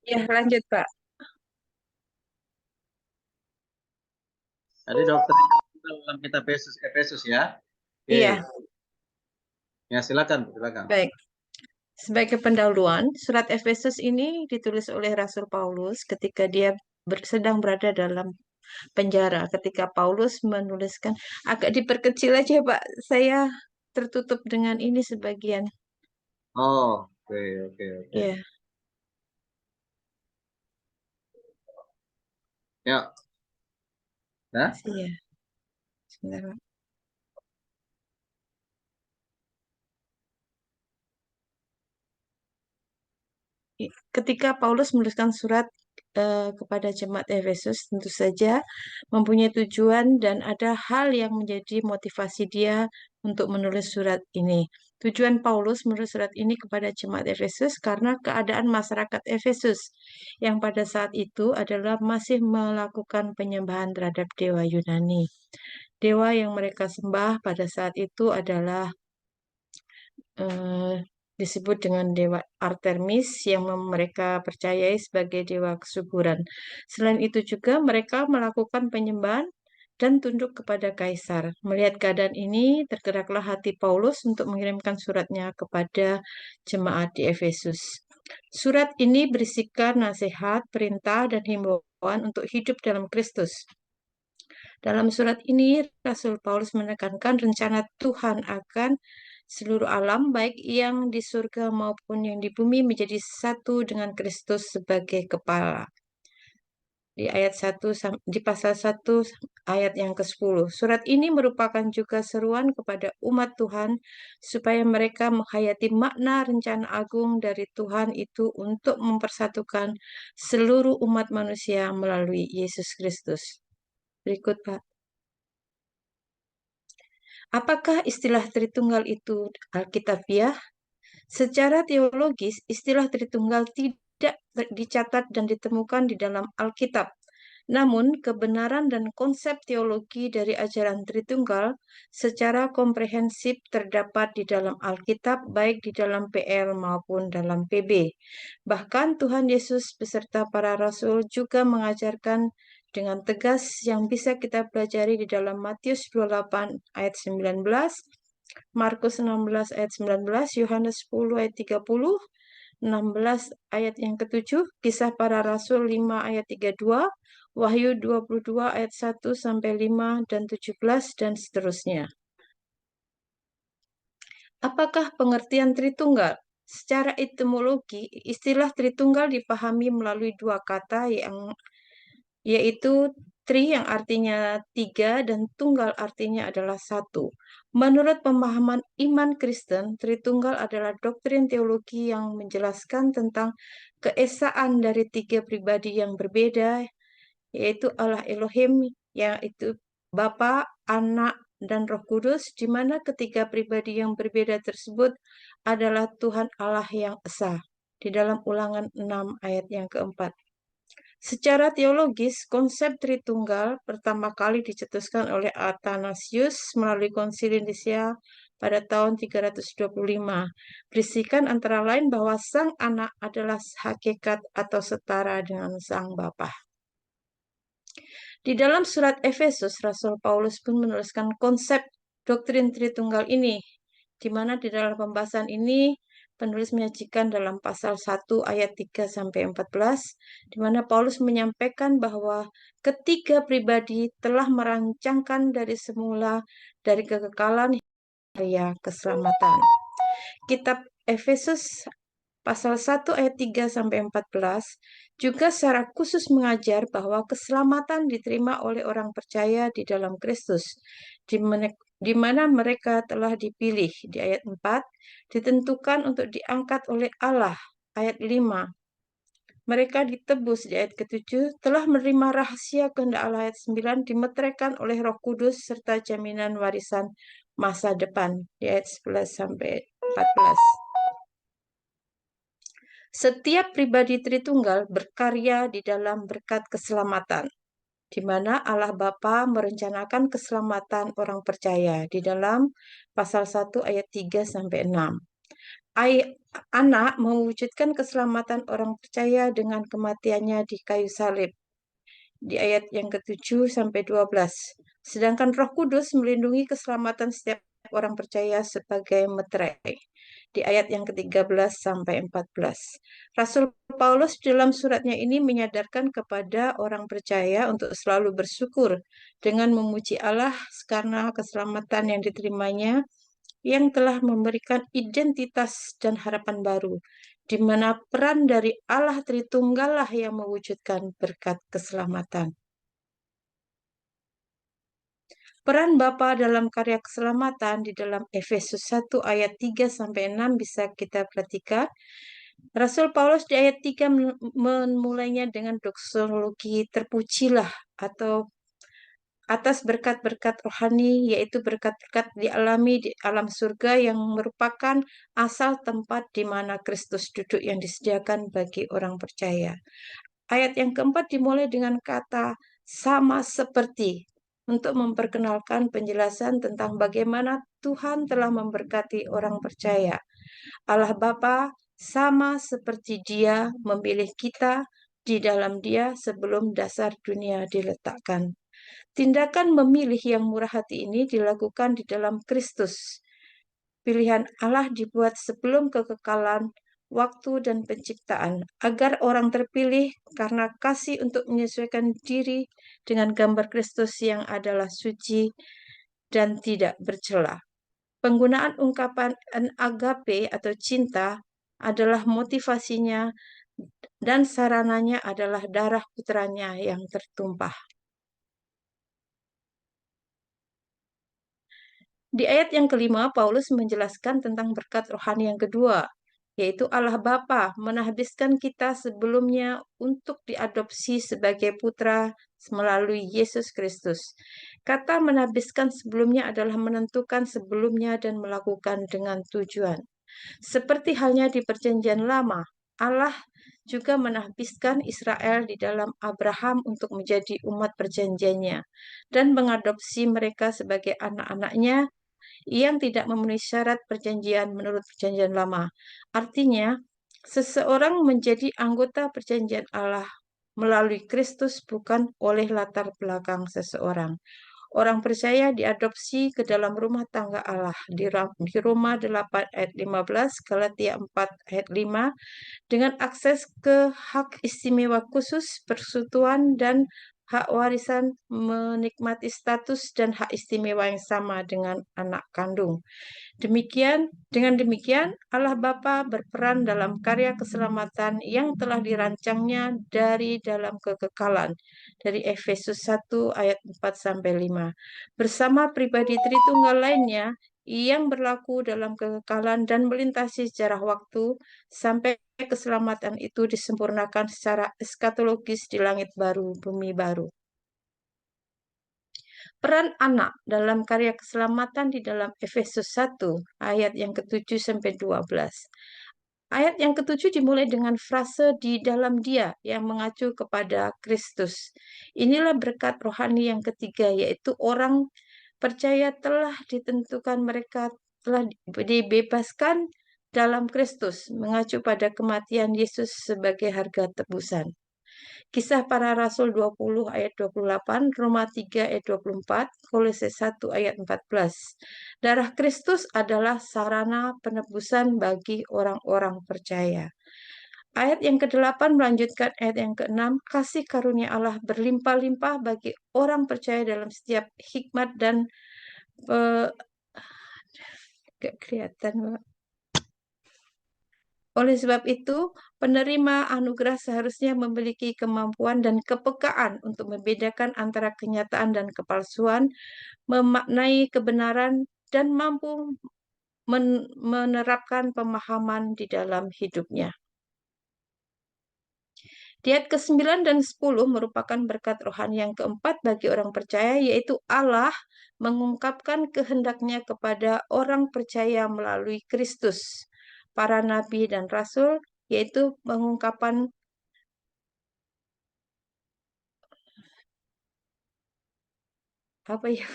Ya, lanjut, Pak. Tadi dokter dalam kitab Efesus, Efesus ya. Iya, Oke, ya silakan, silakan. baik. Sebagai pendahuluan, surat Efesus ini ditulis oleh Rasul Paulus ketika dia sedang berada dalam penjara. Ketika Paulus menuliskan, agak diperkecil aja, Pak. Saya tertutup dengan ini sebagian. Oh, oke, oke, oke. Ya, Ya, ya. iya. Sebentar, Pak. Ketika Paulus menuliskan surat kepada jemaat Efesus, tentu saja mempunyai tujuan dan ada hal yang menjadi motivasi dia untuk menulis surat ini. Tujuan Paulus menulis surat ini kepada jemaat Efesus karena keadaan masyarakat Efesus yang pada saat itu adalah masih melakukan penyembahan terhadap dewa Yunani. Dewa yang mereka sembah pada saat itu adalah eh, disebut dengan dewa Artemis yang mereka percayai sebagai dewa kesuburan. Selain itu juga mereka melakukan penyembahan dan tunduk kepada kaisar. Melihat keadaan ini, tergeraklah hati Paulus untuk mengirimkan suratnya kepada jemaat di Efesus. Surat ini berisikan nasihat, perintah, dan himbauan untuk hidup dalam Kristus. Dalam surat ini, Rasul Paulus menekankan rencana Tuhan akan seluruh alam, baik yang di surga maupun yang di bumi, menjadi satu dengan Kristus sebagai kepala. Di ayat 1, di pasal 1 ayat yang ke-10. Surat ini merupakan juga seruan kepada umat Tuhan supaya mereka menghayati makna rencana agung dari Tuhan itu untuk mempersatukan seluruh umat manusia melalui Yesus Kristus. Berikut, Pak. Apakah istilah Tritunggal itu Alkitabiah? Secara teologis, istilah Tritunggal tidak dicatat dan ditemukan di dalam Alkitab. Namun, kebenaran dan konsep teologi dari ajaran Tritunggal secara komprehensif terdapat di dalam Alkitab, baik di dalam PL maupun dalam PB. Bahkan Tuhan Yesus beserta para rasul juga mengajarkan dengan tegas yang bisa kita pelajari di dalam Matius 28 ayat 19, Markus 16 ayat 19, Yohanes 10 ayat 30, 16 ayat yang ketujuh, Kisah Para Rasul 5 ayat 32, Wahyu 22 ayat 1 sampai 5 dan 17 dan seterusnya. Apakah pengertian Tritunggal? Secara etimologi, istilah Tritunggal dipahami melalui dua kata yaitu tri yang artinya tiga dan tunggal artinya adalah satu. Menurut pemahaman iman Kristen, Tritunggal adalah doktrin teologi yang menjelaskan tentang keesaan dari tiga pribadi yang berbeda, yaitu Allah Elohim, yaitu Bapa, Anak, dan Roh Kudus, di mana ketiga pribadi yang berbeda tersebut adalah Tuhan Allah yang Esa, di dalam Ulangan 6 ayat yang keempat. Secara teologis, konsep Tritunggal pertama kali dicetuskan oleh Athanasius melalui Konsili Nicea pada tahun 325. Berisikan antara lain bahwa Sang Anak adalah hakikat atau setara dengan Sang Bapa. Di dalam surat Efesus, Rasul Paulus pun menuliskan konsep doktrin Tritunggal ini, di mana di dalam pembahasan ini penulis menyajikan dalam pasal 1 ayat 3 sampai 14, di mana Paulus menyampaikan bahwa ketiga pribadi telah merancangkan dari semula dari kekekalan hingga keselamatan. Kitab Efesus pasal 1 ayat 3 sampai 14 juga secara khusus mengajar bahwa keselamatan diterima oleh orang percaya di dalam Kristus, di mana mereka telah dipilih di ayat 4, ditentukan untuk diangkat oleh Allah, ayat 5. Mereka ditebus di ayat ke-7, telah menerima rahasia kehendak Allah, ayat 9, dimeteraikan oleh Roh Kudus serta jaminan warisan masa depan di ayat 11 sampai 14. Setiap pribadi Tritunggal berkarya di dalam berkat keselamatan, di mana Allah Bapa merencanakan keselamatan orang percaya di dalam pasal 1 ayat 3 sampai 6. Anak mewujudkan keselamatan orang percaya dengan kematiannya di kayu salib di ayat yang ke-7 sampai 12. Sedangkan Roh Kudus melindungi keselamatan setiap orang percaya sebagai meterai di ayat yang ke-13 sampai 14. Rasul Paulus dalam suratnya ini menyadarkan kepada orang percaya untuk selalu bersyukur dengan memuji Allah karena keselamatan yang diterimanya yang telah memberikan identitas dan harapan baru, di mana peran dari Allah Tritunggal lah yang mewujudkan berkat keselamatan. Peran Bapa dalam karya keselamatan di dalam Efesus 1 ayat 3 sampai 6 bisa kita perhatikan. Rasul Paulus di ayat 3 memulainya dengan doksologi terpujilah atau atas berkat-berkat rohani, yaitu berkat-berkat dialami di alam surga yang merupakan asal tempat di mana Kristus duduk yang disediakan bagi orang percaya. Ayat yang keempat dimulai dengan kata sama seperti untuk memperkenalkan penjelasan tentang bagaimana Tuhan telah memberkati orang percaya. Allah Bapa sama seperti Dia memilih kita di dalam Dia sebelum dasar dunia diletakkan. Tindakan memilih yang murah hati ini dilakukan di dalam Kristus. Pilihan Allah dibuat sebelum kekekalan, waktu, dan penciptaan, agar orang terpilih karena kasih untuk menyesuaikan diri dengan gambar Kristus yang adalah suci dan tidak bercela. Penggunaan ungkapan agape atau cinta adalah motivasinya dan sarananya adalah darah putranya yang tertumpah. Di ayat yang kelima, Paulus menjelaskan tentang berkat rohani yang kedua, yaitu Allah Bapa menahbiskan kita sebelumnya untuk diadopsi sebagai putra melalui Yesus Kristus. Kata menahbiskan sebelumnya adalah menentukan sebelumnya dan melakukan dengan tujuan. Seperti halnya di Perjanjian Lama, Allah juga menahbiskan Israel di dalam Abraham untuk menjadi umat perjanjiannya dan mengadopsi mereka sebagai anak-anaknya yang tidak memenuhi syarat perjanjian menurut perjanjian lama. Artinya, seseorang menjadi anggota perjanjian Allah melalui Kristus bukan oleh latar belakang seseorang. Orang percaya diadopsi ke dalam rumah tangga Allah di Roma 8 ayat 15, Galatia 4 ayat 5, dengan akses ke hak istimewa khusus, persekutuan, dan hak warisan menikmati status dan hak istimewa yang sama dengan anak kandung. Dengan demikian, Allah Bapa berperan dalam karya keselamatan yang telah dirancangnya dari dalam kekekalan. Dari Efesus 1 ayat 4 sampai 5. Bersama pribadi Tritunggal lainnya yang berlaku dalam kekekalan dan melintasi sejarah waktu sampai keselamatan itu disempurnakan secara eskatologis di langit baru, bumi baru. Peran anak dalam karya keselamatan di dalam Efesus 1 ayat yang ke-7 sampai 12. Ayat yang ke-7 dimulai dengan frase di dalam Dia yang mengacu kepada Kristus. Inilah berkat rohani yang ketiga, yaitu orang percaya telah ditentukan mereka telah dibebaskan dalam Kristus, mengacu pada kematian Yesus sebagai harga tebusan. Kisah Para Rasul 20 ayat 28, Roma 3 ayat 24, Kolose 1 ayat 14. Darah Kristus adalah sarana penebusan bagi orang-orang percaya. Ayat yang ke-8 melanjutkan ayat yang ke-6, kasih karunia Allah berlimpah-limpah bagi orang percaya dalam setiap hikmat dan gak kelihatan. Oleh sebab itu, penerima anugerah seharusnya memiliki kemampuan dan kepekaan untuk membedakan antara kenyataan dan kepalsuan, memaknai kebenaran, dan mampu menerapkan pemahaman di dalam hidupnya. Di ayat ke-9 dan 10 merupakan berkat rohani yang keempat bagi orang percaya, yaitu Allah mengungkapkan kehendaknya kepada orang percaya melalui Kristus, para nabi dan rasul, yaitu pengungkapan apa ya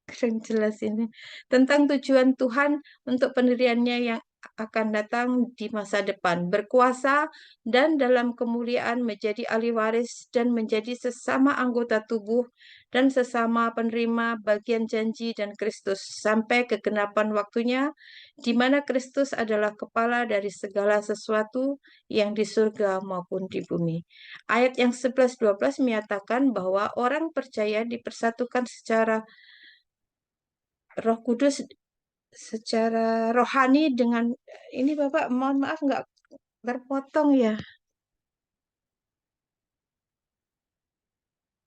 kurang jelas ini tentang tujuan Tuhan untuk pendiriannya yang akan datang di masa depan, berkuasa dan dalam kemuliaan menjadi ahli waris dan menjadi sesama anggota tubuh dan sesama penerima bagian janji dan Kristus sampai kegenapan waktunya, di mana Kristus adalah kepala dari segala sesuatu yang di surga maupun di bumi. Ayat yang 11-12 menyatakan bahwa orang percaya dipersatukan secara Roh Kudus, secara rohani dengan ini Bapak, mohon maaf nggak terpotong ya.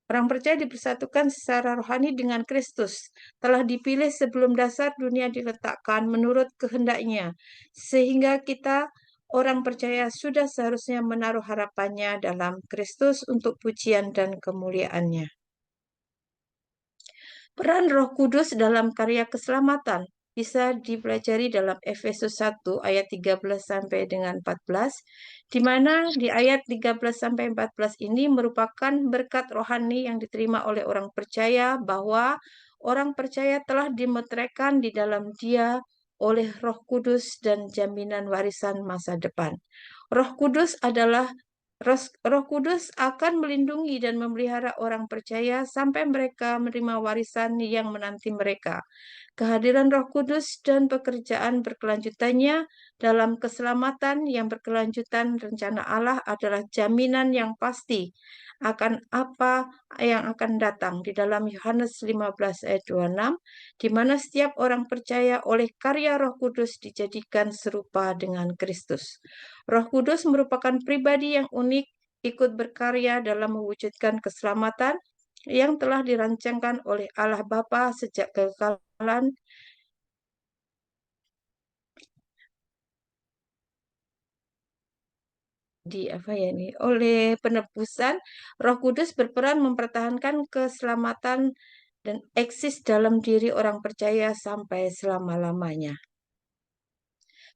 Orang percaya dipersatukan secara rohani dengan Kristus, telah dipilih sebelum dasar dunia diletakkan menurut kehendaknya, sehingga kita orang percaya sudah seharusnya menaruh harapannya dalam Kristus untuk pujian dan kemuliaannya. Peran Roh Kudus dalam karya keselamatan bisa dipelajari dalam Efesus 1 ayat 13 sampai dengan 14, di mana di ayat 13 sampai 14 ini merupakan berkat rohani yang diterima oleh orang percaya bahwa orang percaya telah dimeteraikan di dalam Dia oleh Roh Kudus dan jaminan warisan masa depan. Roh Kudus adalah Roh Kudus akan melindungi dan memelihara orang percaya sampai mereka menerima warisan yang menanti mereka. Kehadiran Roh Kudus dan pekerjaan berkelanjutannya dalam keselamatan yang berkelanjutan rencana Allah adalah jaminan yang pasti akan apa yang akan datang di dalam Yohanes 15 ayat 26, di mana setiap orang percaya oleh karya Roh Kudus dijadikan serupa dengan Kristus. Roh Kudus merupakan pribadi yang unik, ikut berkarya dalam mewujudkan keselamatan yang telah dirancangkan oleh Allah Bapa sejak kekekalan oleh penebusan. Roh Kudus berperan mempertahankan keselamatan dan eksis dalam diri orang percaya sampai selama-lamanya.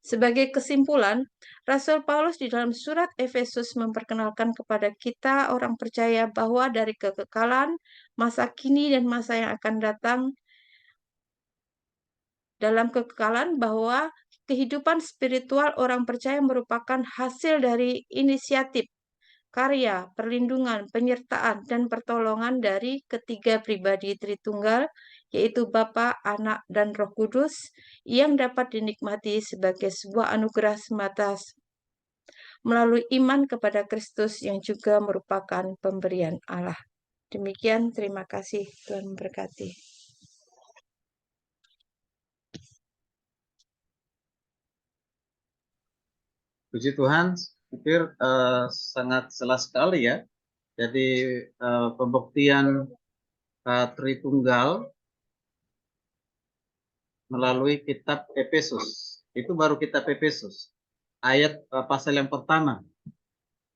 Sebagai kesimpulan, Rasul Paulus di dalam surat Efesus memperkenalkan kepada kita orang percaya bahwa dari kekekalan, masa kini dan masa yang akan datang, dalam kekekalan bahwa kehidupan spiritual orang percaya merupakan hasil dari inisiatif, karya, perlindungan, penyertaan, dan pertolongan dari ketiga pribadi Tritunggal, yaitu Bapa, Anak, dan Roh Kudus, yang dapat dinikmati sebagai sebuah anugerah semata melalui iman kepada Kristus yang juga merupakan pemberian Allah. Demikian, terima kasih. Tuhan memberkati. Puji Tuhan, pikir sangat jelas sekali ya. Jadi pembuktian Tritunggal melalui kitab Efesus. Itu baru kitab Efesus. Ayat pasal yang pertama.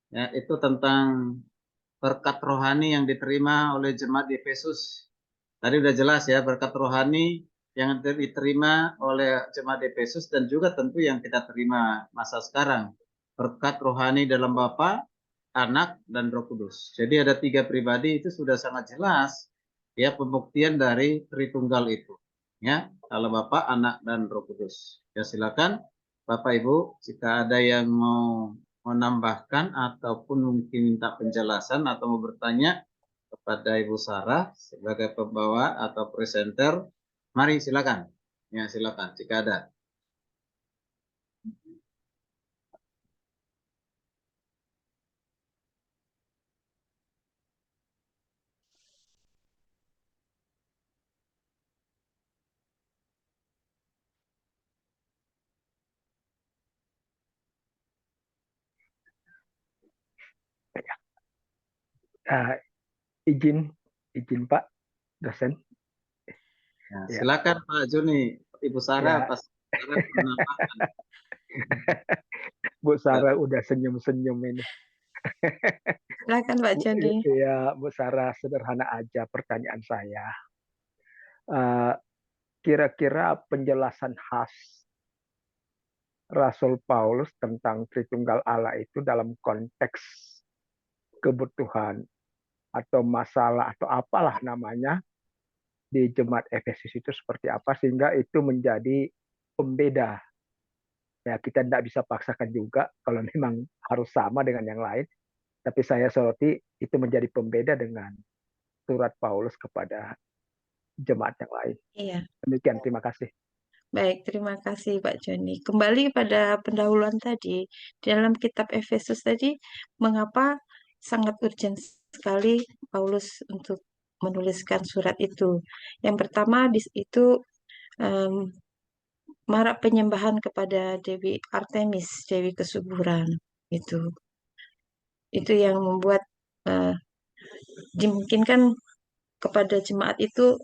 Ya, itu tentang berkat rohani yang diterima oleh jemaat di Efesus. Tadi udah jelas ya, berkat rohani yang diterima oleh jemaat di Efesus dan juga tentu yang kita terima masa sekarang. Berkat rohani dalam Bapa, Anak, dan Roh Kudus. Jadi ada tiga pribadi, itu sudah sangat jelas ya pembuktian dari Tritunggal itu. Ya, kalau Bapa, Anak, dan Roh Kudus. Ya silakan Bapak Ibu, jika ada yang mau menambahkan ataupun mungkin minta penjelasan atau mau bertanya kepada Ibu Sarah sebagai pembawa atau presenter, mari silakan. Ya silakan jika ada. Izin Pak dosen. Ya, Ya, silakan Pak Joni, Ibu Sarah ya. pasti menambahkan. Bu Sarah udah senyum-senyum ini. Silakan Pak Joni. Ya, Bu Sarah, sederhana aja pertanyaan saya. Kira-kira penjelasan khas Rasul Paulus tentang Tritunggal Allah itu dalam konteks kebutuhan atau masalah atau apalah namanya di jemaat Efesus itu seperti apa sehingga itu menjadi pembeda Ya, kita tidak bisa paksakan juga kalau memang harus sama dengan yang lain. Tapi saya soroti itu menjadi pembeda dengan surat Paulus kepada jemaat yang lain. Iya. Demikian, terima kasih. Baik, terima kasih Pak Joni. Kembali pada pendahuluan tadi, di dalam kitab Efesus tadi, mengapa sangat urgent sekali Paulus untuk menuliskan surat itu? Yang pertama itu em, marak penyembahan kepada Dewi Artemis, Dewi Kesuburan. Itu, itu yang membuat eh, dimungkinkan kepada jemaat itu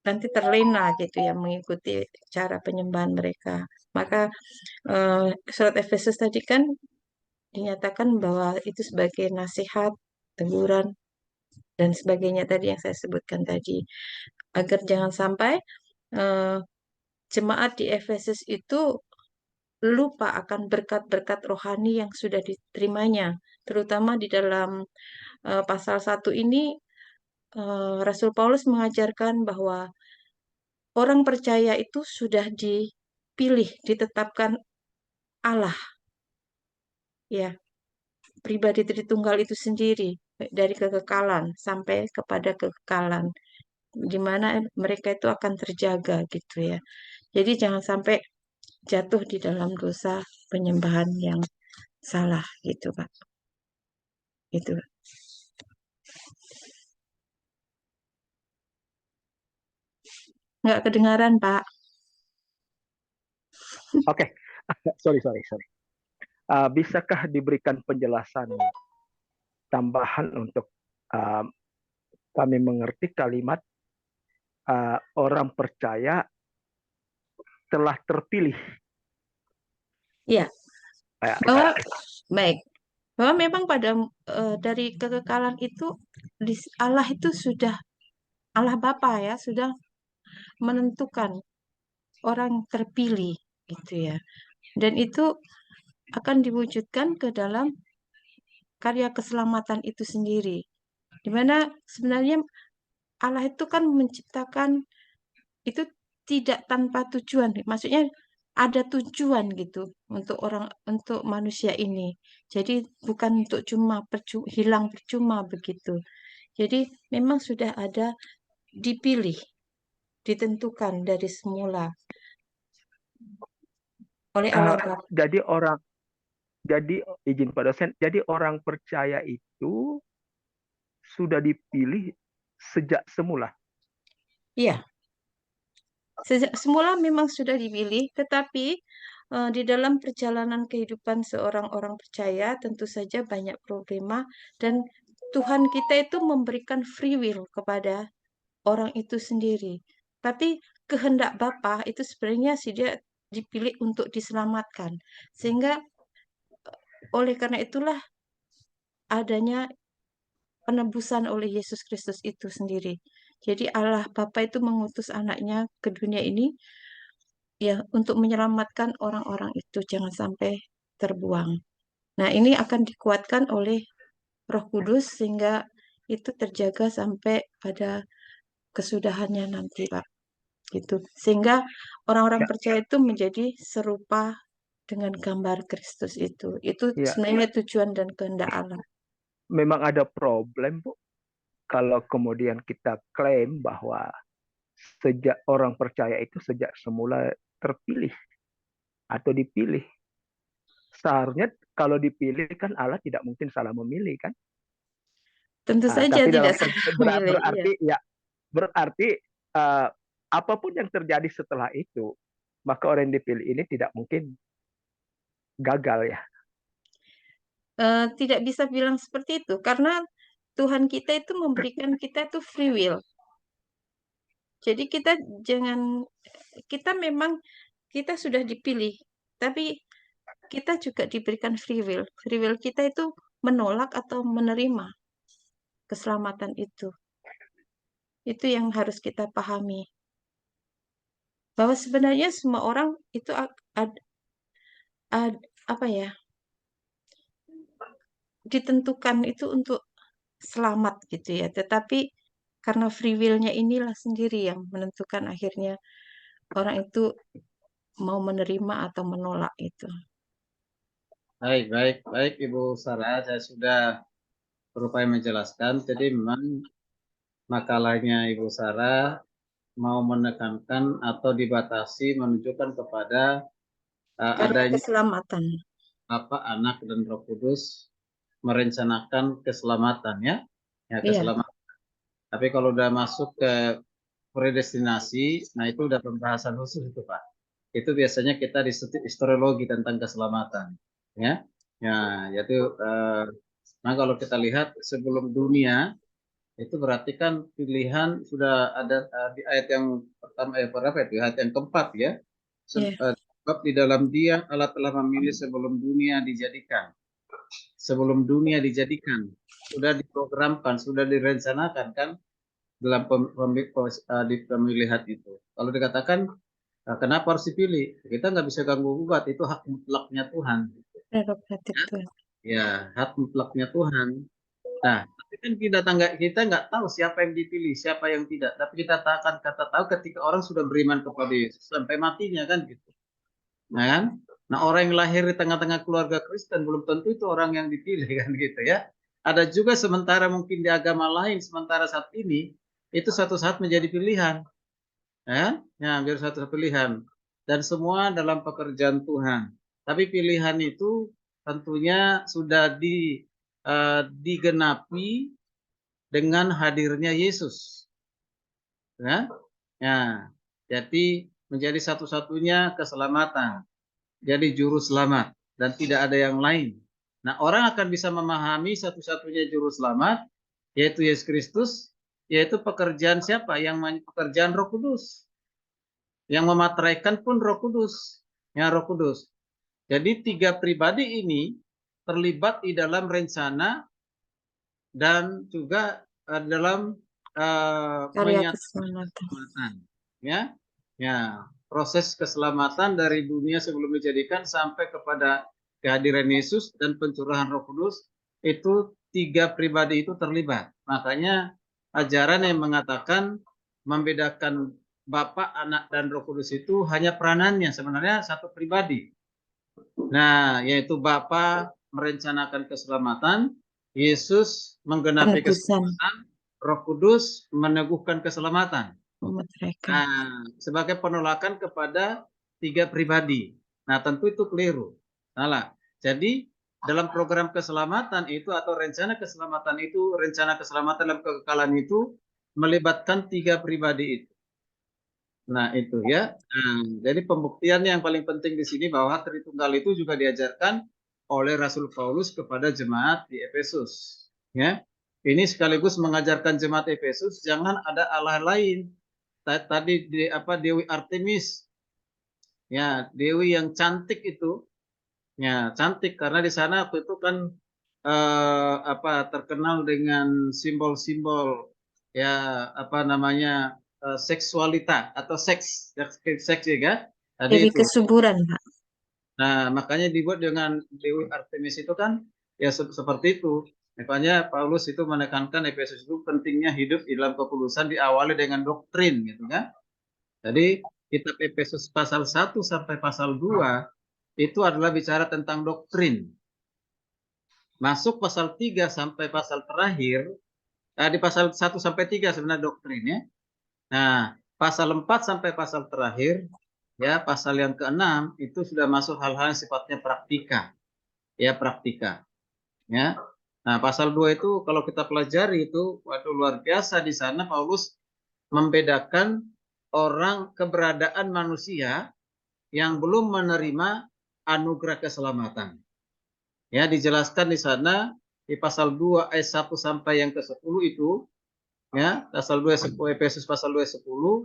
nanti terlena gitu ya mengikuti cara penyembahan mereka. Maka surat Efesus tadi kan dinyatakan bahwa itu sebagai nasihat, teguran, dan sebagainya tadi yang saya sebutkan tadi. Agar jangan sampai eh, jemaat di Efesus itu lupa akan berkat-berkat rohani yang sudah diterimanya. Terutama di dalam pasal 1 ini, Rasul Paulus mengajarkan bahwa orang percaya itu sudah dipilih, ditetapkan Allah, ya, pribadi Tritunggal itu sendiri dari kekekalan sampai kepada kekekalan, di mana mereka itu akan terjaga gitu ya. Jadi jangan sampai jatuh di dalam dosa penyembahan yang salah gitu, Pak. Itu. Nggak kedengaran, Pak. Oke, sorry. Bisakah diberikan penjelasan tambahan untuk uh, kami mengerti kalimat orang percaya telah terpilih? Ya, Ya, bahwa baik. Bahwa memang pada dari kekekalan itu Allah itu sudah Allah Bapa ya sudah menentukan orang terpilih gitu ya. Dan itu akan diwujudkan ke dalam karya keselamatan itu sendiri. Di mana sebenarnya Allah itu kan menciptakan itu tidak tanpa tujuan. Maksudnya ada tujuan gitu untuk manusia ini. Jadi bukan untuk cuma hilang percuma begitu. Jadi memang sudah ada dipilih, ditentukan dari semula oleh Allah Bapa. jadi izin Pak dosen, jadi orang percaya itu sudah dipilih sejak semula. Iya, sejak semula memang sudah dipilih, tetapi di dalam perjalanan kehidupan seorang orang percaya tentu saja banyak problema dan Tuhan kita itu memberikan free will kepada orang itu sendiri. Tapi kehendak Bapa itu sebenarnya sih dia dipilih untuk diselamatkan. Sehingga oleh karena itulah adanya penebusan oleh Yesus Kristus itu sendiri. Jadi Allah Bapa itu mengutus anaknya ke dunia ini ya untuk menyelamatkan orang-orang itu jangan sampai terbuang. Nah, ini akan dikuatkan oleh Roh Kudus sehingga itu terjaga sampai pada kesudahannya nanti, Pak. Gitu. Sehingga orang-orang Ya, percaya itu menjadi serupa dengan gambar Kristus itu. Itu ya, sebenarnya tujuan dan kehendak Allah. memang ada problem, Bu, kalau kemudian kita klaim bahwa sejak orang percaya itu sejak semula terpilih atau dipilih. Seharusnya kalau dipilih kan Allah tidak mungkin salah memilih kan? Tentu saja Tapi tidak dalam salah milih, iya. berarti ya berarti uh, apapun yang terjadi setelah itu, maka orang yang dipilih ini tidak mungkin gagal ya. Tidak bisa bilang seperti itu karena Tuhan kita itu memberikan kita itu free will. Jadi kita jangan kita memang kita sudah dipilih, tapi kita juga diberikan free will. Free will kita itu menolak atau menerima keselamatan itu. Itu yang harus kita pahami. Bahwa sebenarnya semua orang itu apa ya, ditentukan itu untuk selamat gitu ya. Tetapi karena free will-nya inilah sendiri yang menentukan akhirnya orang itu mau menerima atau menolak itu. Baik Ibu Sarah, saya sudah berupaya menjelaskan. Jadi memang makalahnya Ibu Sarah mau menekankan atau dibatasi menunjukkan kepada Karena adanya keselamatan. Bapa, Anak, dan Roh Kudus merencanakan keselamatan ya, Iya, keselamatan. Tapi kalau udah masuk ke predestinasi, nah itu udah pembahasan khusus itu Pak. Itu biasanya kita di historiologi tentang keselamatan, ya. Ya, yaitu nah kalau kita lihat sebelum dunia itu berarti kan pilihan sudah ada di ayat yang pertama berapa itu? Ayat yang keempat ya. iya, Sebab di dalam Dia Allah telah memilih sebelum dunia dijadikan. Sebelum dunia dijadikan, sudah diprogramkan, sudah direncanakan kan dalam di pemilihan itu. Kalau dikatakan kenapa harus dipilih? Kita nggak bisa ganggu gugat, itu hak mutlaknya Tuhan. prerogatif Tuhan. Ya, hak mutlaknya Tuhan. Nah, tapi kan kita nggak tahu siapa yang dipilih, siapa yang tidak. Tapi kita akan kata tahu ketika orang sudah beriman kepada Yesus sampai matinya kan gitu. Nah kan? Nah orang yang lahir di tengah-tengah keluarga Kristen belum tentu itu orang yang dipilih kan gitu ya. Ada juga sementara mungkin di agama lain sementara saat ini itu suatu saat menjadi pilihan, ya, ya biar satu pilihan dan semua dalam pekerjaan Tuhan. Tapi pilihan itu tentunya sudah digenapi dengan hadirnya Yesus, ya. Ya, jadi menjadi satu-satunya keselamatan. Jadi juru selamat dan tidak ada yang lain. Nah, orang akan bisa memahami satu-satunya juru selamat yaitu Yesus Kristus, yaitu pekerjaan siapa? Yang pekerjaan Roh Kudus. Yang memateraikan pun Roh Kudus. Ya, Roh Kudus. Jadi tiga pribadi ini terlibat di dalam rencana dan juga dalam Karya menyatakan keselamatan. keselamatan. Ya, ya proses keselamatan dari dunia sebelum dijadikan sampai kepada kehadiran Yesus dan pencurahan Roh Kudus itu tiga pribadi itu terlibat. Makanya ajaran yang mengatakan membedakan Bapa, Anak, dan Roh Kudus itu hanya peranannya sebenarnya satu pribadi. Nah, yaitu Bapa merencanakan keselamatan, Yesus menggenapi Penebusan, keselamatan, Roh Kudus meneguhkan keselamatan. memeteraikan. Nah, sebagai penolakan kepada tiga pribadi. Nah, tentu itu keliru. Salah. Jadi, dalam program keselamatan itu atau rencana keselamatan itu, rencana keselamatan dalam kekekalan itu melibatkan tiga pribadi itu. Nah, itu ya. Nah, jadi pembuktian yang paling penting di sini bahwa Tritunggal itu juga diajarkan oleh Rasul Paulus kepada jemaat di Efesus. Ya. Ini sekaligus mengajarkan jemaat Efesus jangan ada Allah lain. Tadi Dewi Artemis. Ya, dewi yang cantik itu. Ya, cantik karena di sana waktu itu kan terkenal dengan simbol-simbol ya seksualita atau seks ya kan? Tadi Dewi itu. kesuburan, Pak. Nah, makanya dibuat dengan Dewi Artemis itu kan ya seperti itu. Makanya Paulus itu menekankan Efesus itu pentingnya hidup di dalam kekudusan diawali dengan doktrin gitu kan. Jadi kitab Efesus pasal 1 sampai pasal 2 itu adalah bicara tentang doktrin. Masuk pasal 3 sampai pasal terakhir, di pasal 1 sampai 3 sebenarnya doktrin ya. Nah, pasal 4 sampai pasal terakhir, ya pasal yang ke-6 itu sudah masuk hal-hal yang sifatnya praktika. Ya, praktika. Ya. Nah, pasal 2 itu kalau kita pelajari itu waduh luar biasa di sana Paulus membedakan orang keberadaan manusia yang belum menerima anugerah keselamatan. Ya, dijelaskan di sana di pasal 2 ayat 1 sampai yang ke-10 itu ya, pasal 2 Efesus pasal 2 ayat 10.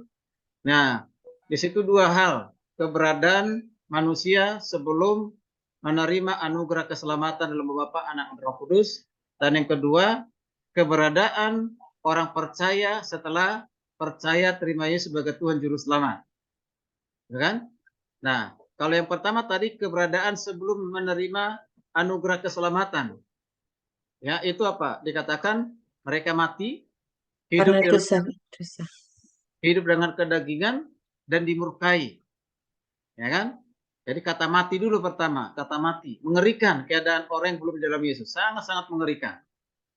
Nah, di situ dua hal, keberadaan manusia sebelum menerima anugerah keselamatan dalam Bapa, Anak, dan Roh Kudus, dan yang kedua, keberadaan orang percaya setelah percaya terima Yesus sebagai Tuhan juru selamat. Ya kan? Nah, kalau yang pertama tadi keberadaan sebelum menerima anugerah keselamatan. Ya, itu apa? Dikatakan mereka mati, Karena hidup dosa. hidup dengan kedagingan dan dimurkai. ya kan? Jadi kata mati dulu pertama, kata mati, mengerikan keadaan orang yang belum di dalam Yesus, sangat-sangat mengerikan,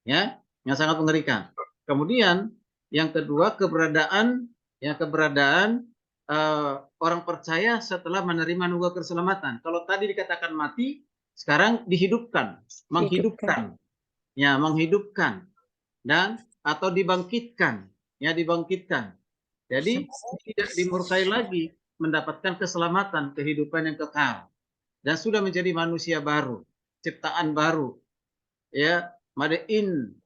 ya, yang sangat mengerikan. Kemudian yang kedua keberadaan orang percaya setelah menerima anugerah keselamatan. Kalau tadi dikatakan mati, sekarang dihidupkan, menghidupkan, ya, menghidupkan dan atau dibangkitkan, ya, dibangkitkan. Jadi tidak dimurkai lagi, mendapatkan keselamatan, kehidupan yang kekal, dan sudah menjadi manusia baru, ciptaan baru, ya, made in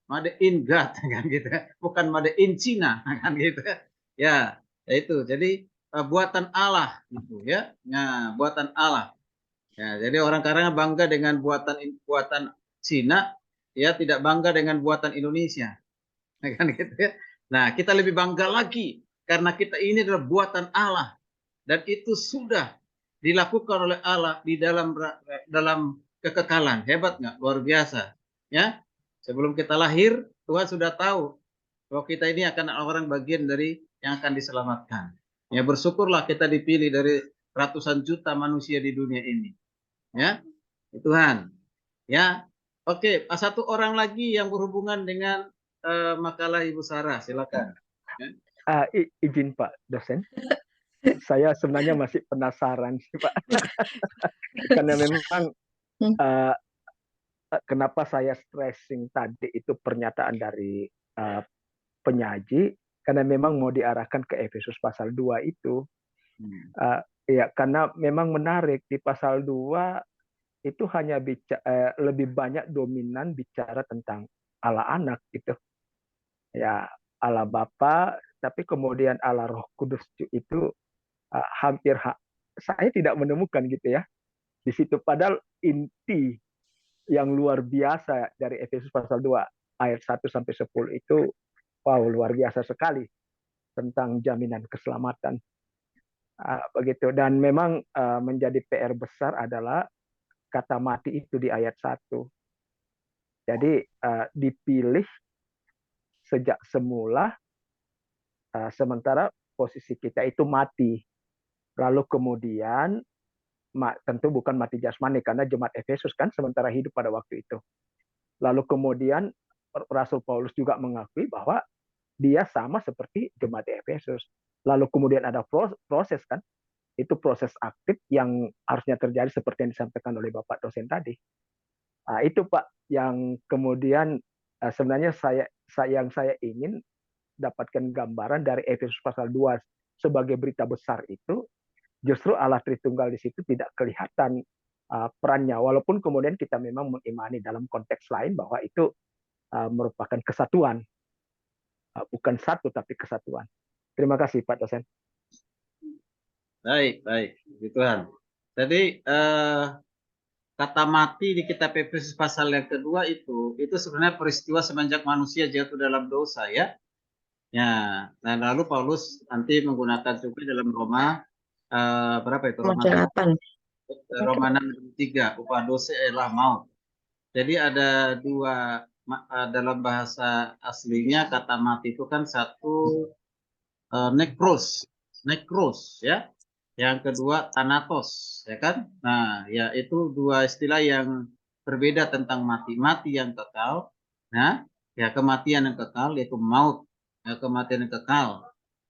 God, kan gitu, bukan made in Cina, kan gitu, ya, itu. Jadi buatan Allah, gitu ya, nah, buatan Allah. Ya, jadi orang kadang bangga dengan buatan Cina, ya, tidak bangga dengan buatan Indonesia, kan gitu ya. Nah, kita lebih bangga lagi karena kita ini adalah buatan Allah dan itu sudah dilakukan oleh Allah di dalam kekekalan. Hebat nggak? Luar biasa. Ya, sebelum kita lahir Tuhan sudah tahu bahwa kita ini akan orang bagian dari yang akan diselamatkan. Ya, bersyukurlah kita dipilih dari ratusan juta manusia di dunia ini. Ya, Tuhan. Ya, oke. Satu orang lagi yang berhubungan dengan makalah Ibu Sarah, silakan. Ya. Izin Pak dosen, saya sebenarnya masih penasaran sih Pak, karena memang kenapa saya stressing tadi itu pernyataan dari penyaji, karena memang mau diarahkan ke Efesus pasal 2 itu. Ya, karena memang menarik di pasal 2 itu hanya lebih banyak dominan bicara tentang Allah Anak gitu. Ya, Allah Bapa, tapi kemudian Allah Roh Kudus itu hampir saya tidak menemukan gitu ya di situ, padahal inti yang luar biasa dari Efesus pasal 2 ayat 1 sampai 10 itu wow, luar biasa sekali tentang jaminan keselamatan. Begitu, dan memang menjadi PR besar adalah kata mati itu di ayat 1. Jadi dipilih sejak semula, sementara posisi kita itu mati. Lalu kemudian tentu bukan mati jasmani karena jemaat Efesus kan sementara hidup pada waktu itu. Lalu kemudian Rasul Paulus juga mengakui bahwa dia sama seperti jemaat Efesus. Lalu kemudian ada proses kan, itu proses aktif yang harusnya terjadi seperti yang disampaikan oleh Bapak dosen tadi. Itu Pak yang kemudian sebenarnya yang saya ingin dapatkan gambaran dari Efesus pasal 2 sebagai berita besar itu, justru Allah Tritunggal di situ tidak kelihatan perannya, walaupun kemudian kita memang mengimani dalam konteks lain bahwa itu merupakan kesatuan, bukan satu tapi kesatuan. Terima kasih Pak dosen. Baik, puji Tuhan. Jadi kata mati di kitab Efesus pasal yang kedua itu sebenarnya peristiwa semenjak manusia jatuh dalam dosa, ya. Ya, dan lalu Paulus nanti menggunakan juga dalam Roma berapa itu? Roma 6:3, upah dosa adalah maut. Jadi ada dua dalam bahasa aslinya kata mati itu kan satu nekros, ya. Yang kedua thanatos, ya kan? Nah, ya itu dua istilah yang berbeda tentang mati. Mati yang kekal, nah, ya kematian yang kekal yaitu maut, ya kematian yang kekal.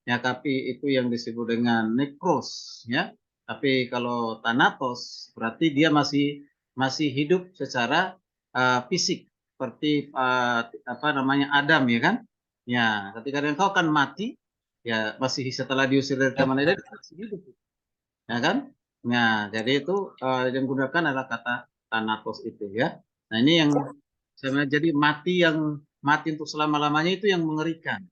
Ya, tapi itu yang disebut dengan nekros, ya. Tapi kalau thanatos berarti dia masih hidup secara fisik seperti apa namanya Adam, ya kan? Ya, ketika engkau akan mati, ya masih setelah diusir dari taman Eden masih hidup, ya kan? Nah, jadi itu yang digunakan adalah kata thanatos itu, ya. Nah, ini yang sebenarnya jadi mati untuk selama-lamanya itu yang mengerikan.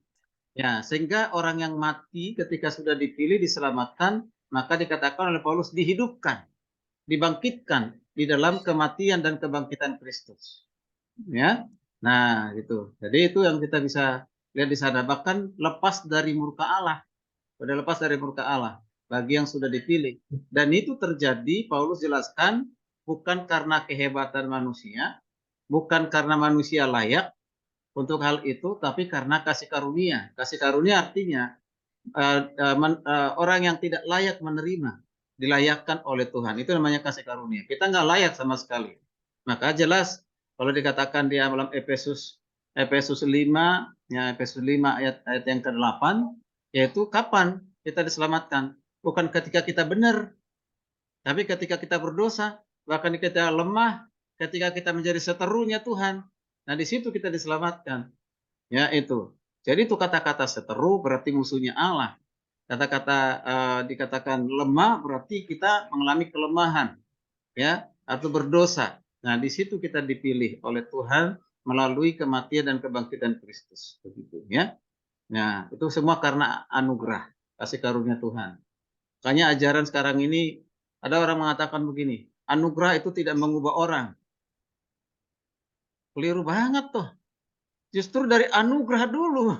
Ya, sehingga orang yang mati ketika sudah dipilih diselamatkan, maka dikatakan oleh Paulus dihidupkan, dibangkitkan di dalam kematian dan kebangkitan Kristus. Ya. Nah, gitu. Jadi itu yang kita bisa lihat di sana, bahkan lepas dari murka Allah. Sudah lepas dari murka Allah bagi yang sudah dipilih. Dan itu terjadi, Paulus jelaskan, bukan karena kehebatan manusia, bukan karena manusia layak untuk hal itu, tapi karena kasih karunia. Kasih karunia artinya orang yang tidak layak menerima, dilayakkan oleh Tuhan. Itu namanya kasih karunia. Kita nggak layak sama sekali. Maka jelas kalau dikatakan di dalam Efesus 5, ya Efesus 5 ayat yang ke-8, yaitu kapan kita diselamatkan? Bukan ketika kita benar, tapi ketika kita berdosa, bahkan kita lemah, ketika kita menjadi seterunya Tuhan. Nah, di situ kita diselamatkan. Ya, itu. Jadi itu kata-kata seteru berarti musuhnya Allah. Kata-kata dikatakan lemah berarti kita mengalami kelemahan, ya, atau berdosa. Nah, di situ kita dipilih oleh Tuhan melalui kematian dan kebangkitan Kristus, begitu ya. Nah, itu semua karena anugerah, kasih karunia Tuhan. Makanya ajaran sekarang ini ada orang mengatakan begini, anugerah itu tidak mengubah orang. Keliru banget tuh. Justru dari anugerah dulu.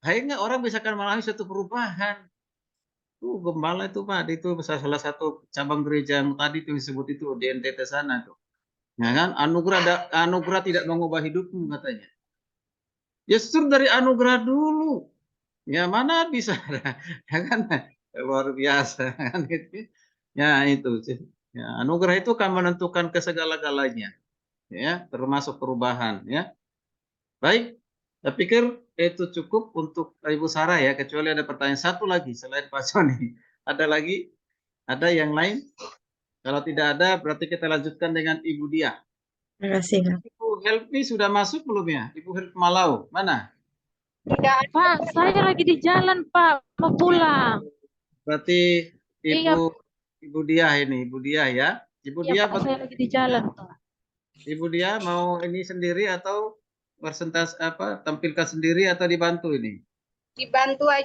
Akhirnya orang bisa mengalami suatu perubahan. Tuh gembala itu Pak, itu salah satu cabang gereja yang tadi tuh disebut itu di NTT sana tuh. Ya kan, anugerah tidak mengubah hidupmu katanya. Justru dari anugerah dulu. Ya mana bisa, ya kan, luar biasa kan gitu. Ya itu sih. Ya, anugerah itu akan menentukan ke segala-galanya, ya, termasuk perubahan, ya. Baik, saya pikir itu cukup untuk Ibu Sarah ya, kecuali ada pertanyaan satu lagi selain Pak Sony. Ada lagi? Ada yang lain? Kalau tidak ada, berarti kita lanjutkan dengan Ibu Dia. Terima kasih, Kak. Ibu Helmi sudah masuk belum ya? Ibu Helmi Malau, mana? Pak, saya lagi di jalan, Pak. Mau pulang. Berarti Iya, Ibu Dia ini, Ibu Dia ya. Ibu iya, Dia, Pak. Saya lagi di jalan, Pak. Ibu Dia mau ini sendiri atau tampilkan sendiri atau dibantu ini? Dibantu aja.